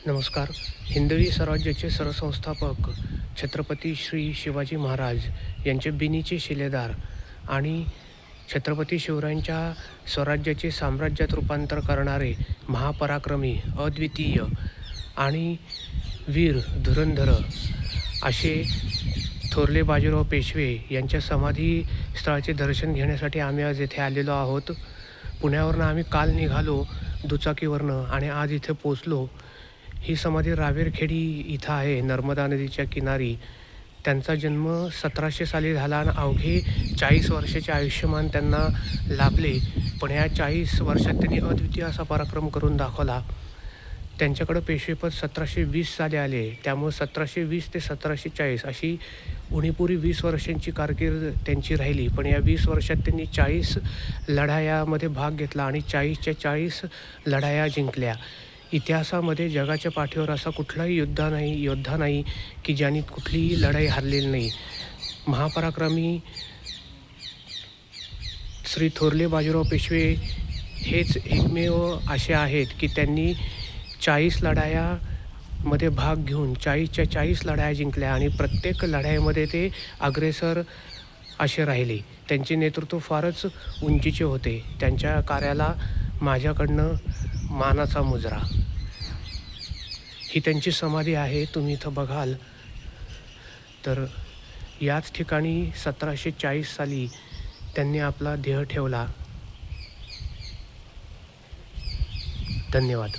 नमस्कार. हिंदवी स्वराज्याचे सरसंस्थापक छत्रपती श्री शिवाजी महाराज यांचे बिनीचे शिलेदार आणि छत्रपती शिवरायांच्या स्वराज्याचे साम्राज्यात रूपांतर करणारे महापराक्रमी, अद्वितीय आणि वीर धुरंधर असे थोरले बाजीराव पेशवे यांच्या समाधी स्थळाचे दर्शन घेण्यासाठी आम्ही आज येथे आलेलो आहोत. पुण्यावरनं आम्ही काल निघालो दुचाकीवरनं आणि आज इथे पोचलो. ही समाधी रावेरखेडी इथं आहे, नर्मदा नदीच्या किनारी. त्यांचा जन्म 1700 साली झाला आणि अवघे 40 वर्षाचे आयुष्यमान त्यांना लाभले. पण या 40 वर्षात त्यांनी अद्वितीय असा पराक्रम करून दाखवला. त्यांच्याकडं पेशवेपद 1720 साली आले. त्यामुळे 1720 ते 1740 अशी उणीपुरी 20 वर्षांची कारकीर्द त्यांची राहिली. पण या 20 वर्षात त्यांनी 40 लढायामध्ये भाग घेतला आणि 40च्या 40 लढाया जिंकल्या. इतिहासामध्ये जगाच्या पाठीवर असा कुठलाही योद्धा नाही की ज्यांनी कुठलीही लढाई हरलेली नाही. महापराक्रमी श्री थोरले बाजीराव पेशवे हेच एकमेव असे आहेत की त्यांनी 40 लढायामध्ये भाग घेऊन 40च्या 40 लढाया जिंकल्या आणि प्रत्येक लढाईमध्ये ते अग्रेसर असे राहिले. त्यांचे नेतृत्व फारच उंचीचे होते. त्यांच्या कार्याला माझ्याकडनं मानाचा मुजरा. ही त्यांची समाधी आहे. तुम्ही इथं बघाल तर याच ठिकाणी 1740 साली त्यांनी आपला देह ठेवला. धन्यवाद.